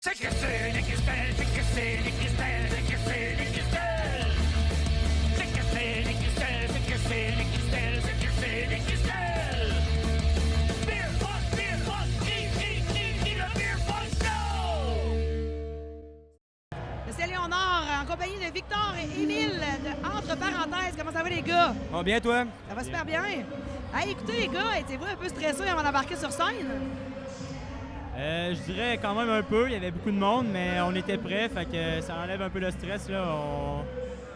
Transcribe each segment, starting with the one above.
C'est que c'est les Christelles, c'est que c'est les Christelles, c'est que c'est les Christelles. C'est que c'est les Christelles, c'est que c'est les Christelles, c'est que c'est les Christelles. Beer Funk, le Beer Funk Show! C'est Léonard en compagnie de Victor et Émile de Entre Parenthèses. Comment ça va les gars? Ça va bien toi? Ça va super bien. Hey, écoutez les gars, étiez-vous un peu stressés avant d'embarquer sur scène? Je dirais quand même un peu. Il y avait beaucoup de monde, mais on était prêts, fait que ça enlève un peu le stress. Là.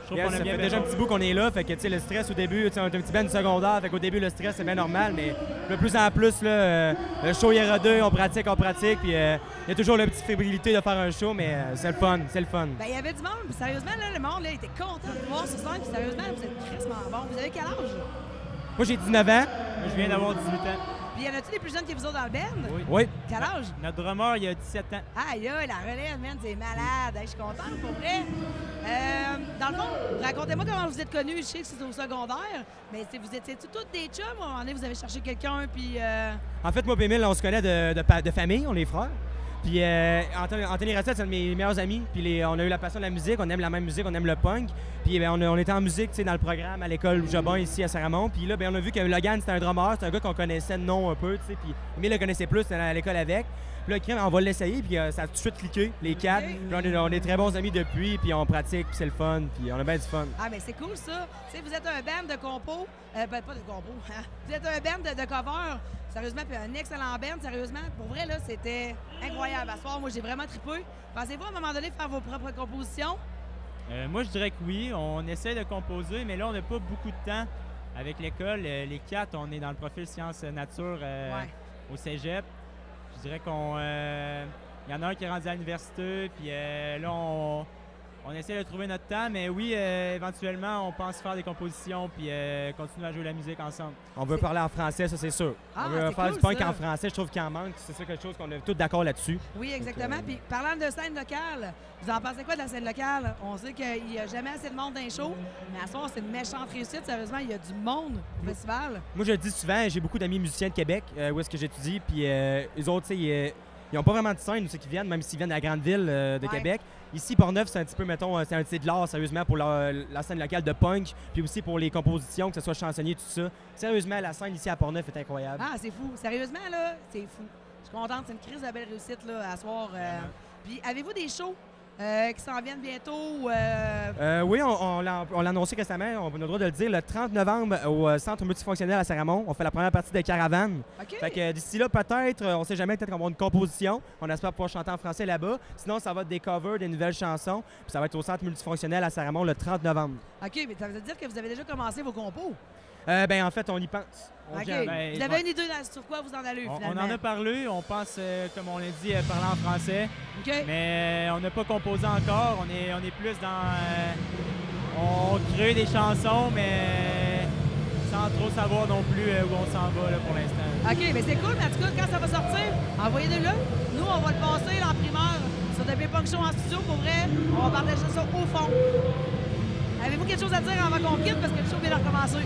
Je trouve qu'on a ça bien fait déjà un petit bout qu'on est là, fait que tu sais, le stress au début, on est un petit band secondaire, fait qu'au début le stress c'est bien normal, mais de plus en plus là, le show il est rodé, on pratique, puis il y a toujours la petite fébrilité de faire un show, mais c'est le fun, c'est le fun. Ben il y avait du monde, puis sérieusement là, le monde là, était content de vous voir sur scène, puis sérieusement vous êtes crissement bon. Vous avez quel âge? Moi j'ai 19 ans. Moi, je viens d'avoir 18 ans. Puis y en a-tu des plus jeunes que vous autres dans le band? Oui. Quel âge? Notre drummer, il a 17 ans. Aïe, la relève, man, c'est malade. Hey, je suis contente, pour vrai. Dans le fond, racontez-moi comment vous êtes connus. Je sais que c'est au secondaire, mais vous étiez toutes des chums? À un moment donné, vous avez cherché quelqu'un, puis... En fait, moi et Émile, on se connaît de famille, on est frères. Puis Anthony Racette, c'est un de mes meilleurs amis. Puis on a eu la passion de la musique, on aime la même musique, on aime le punk. Puis on était en musique, tu sais, dans le programme à l'école Jobin ici à Saint-Ramon. Puis là, on a vu que Logan, c'était un drummer, c'est un gars qu'on connaissait de nom un peu, tu sais. Puis Émile le connaissait plus, c'était à l'école avec. Puis là, on va l'essayer, puis ça a tout de suite cliqué, les quatre. Puis on est très bons amis depuis, puis on pratique, puis c'est le fun, puis on a bien du fun. Ah, mais c'est cool ça. Tu sais, vous êtes un band de compo, pas de compo, hein? Vous êtes un band de cover, sérieusement, puis un excellent band, sérieusement. Pour vrai, là, c'était incroyable. À ce soir, moi, j'ai vraiment trippé. Pensez-vous à un moment donné faire vos propres compositions? Moi, je dirais que oui. On essaie de composer, mais là, on n'a pas beaucoup de temps avec l'école. Les quatre, on est dans le profil sciences-nature au cégep. Je dirais qu'on... Il y en a un qui est rendu à l'université, puis là, on essaie de trouver notre temps, mais oui, éventuellement, on pense faire des compositions puis continuer à jouer la musique ensemble. On veut parler en français, ça c'est sûr. Ah, on veut faire cool, du punk ça. en français, je trouve qu'il en manque. C'est ça quelque chose qu'on est tous d'accord là-dessus. Oui, exactement. Puis parlant de scène locale, vous en pensez quoi de la scène locale? On sait qu'il n'y a jamais assez de monde dans les shows, mais à ce soir, c'est une méchante réussite. Sérieusement, il y a du monde au festival. Moi, je le dis souvent, j'ai beaucoup d'amis musiciens de Québec, où est-ce que j'étudie, puis eux autres, tu sais, ils n'ont pas vraiment de scène, ceux qui viennent, même s'ils viennent de la grande ville de Québec. Ici, Portneuf, c'est un petit peu, mettons, c'est un petit de l'art, sérieusement, pour la scène locale de punk, puis aussi pour les compositions, que ce soit chansonnier, tout ça. Sérieusement, la scène ici à Portneuf est incroyable. Ah, c'est fou. Sérieusement, là, c'est fou. Je suis contente. C'est une crise de belle réussite, là, à soir. Puis, avez-vous des shows qui s'en viennent bientôt? Oui, on l'a annoncé récemment, on a le droit de le dire, le 30 novembre au Centre multifonctionnel à Saint-Ramon. On fait la première partie de Caravane. OK. Fait que d'ici là, peut-être, on sait jamais, peut-être qu'on va avoir une composition. On espère pouvoir chanter en français là-bas. Sinon, ça va être des covers, des nouvelles chansons. Puis ça va être au Centre multifonctionnel à Saint-Ramon le 30 novembre. OK, mais ça veut dire que vous avez déjà commencé vos compos? En fait, on y pense. On OK. jase. Vous avez une idée sur quoi vous en allez, On finalement? en a parlé, on pense, comme on l'a dit, parler en français. OK. Mais on n'a pas composé encore. On est plus dans... on crée des chansons, mais sans trop savoir non plus où on s'en va là, pour l'instant. OK, mais c'est cool, mais en tout cas, quand ça va sortir, envoyez-le là. Nous, on va le passer là, en primeur sur The Beer Funk Show en studio. Pour vrai, on va partager ça au fond. Avez-vous quelque chose à dire avant qu'on quitte? Parce que le show vient de recommencer.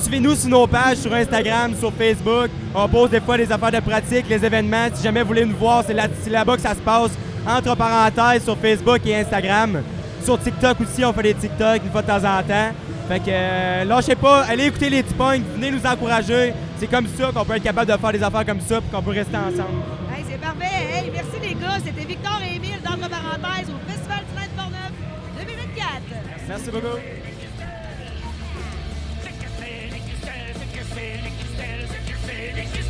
Suivez-nous sur nos pages, sur Instagram, sur Facebook. On pose des fois des affaires de pratique, les événements. Si jamais vous voulez nous voir, c'est là-bas que ça se passe. Entre parenthèses, sur Facebook et Instagram. Sur TikTok aussi, on fait des TikTok une fois de temps en temps. Fait que lâchez pas, allez écouter les petits punks, venez nous encourager. C'est comme ça qu'on peut être capable de faire des affaires comme ça et qu'on peut rester ensemble. Hey, c'est parfait. Hey, merci les gars. C'était Victor et Émile d'Entre Parenthèses au Festival du Train de Portneuf 2024. Merci beaucoup. C'est que c'est les Christelles, c'est que c'est les Christelles, c'est que c'est les Christelles.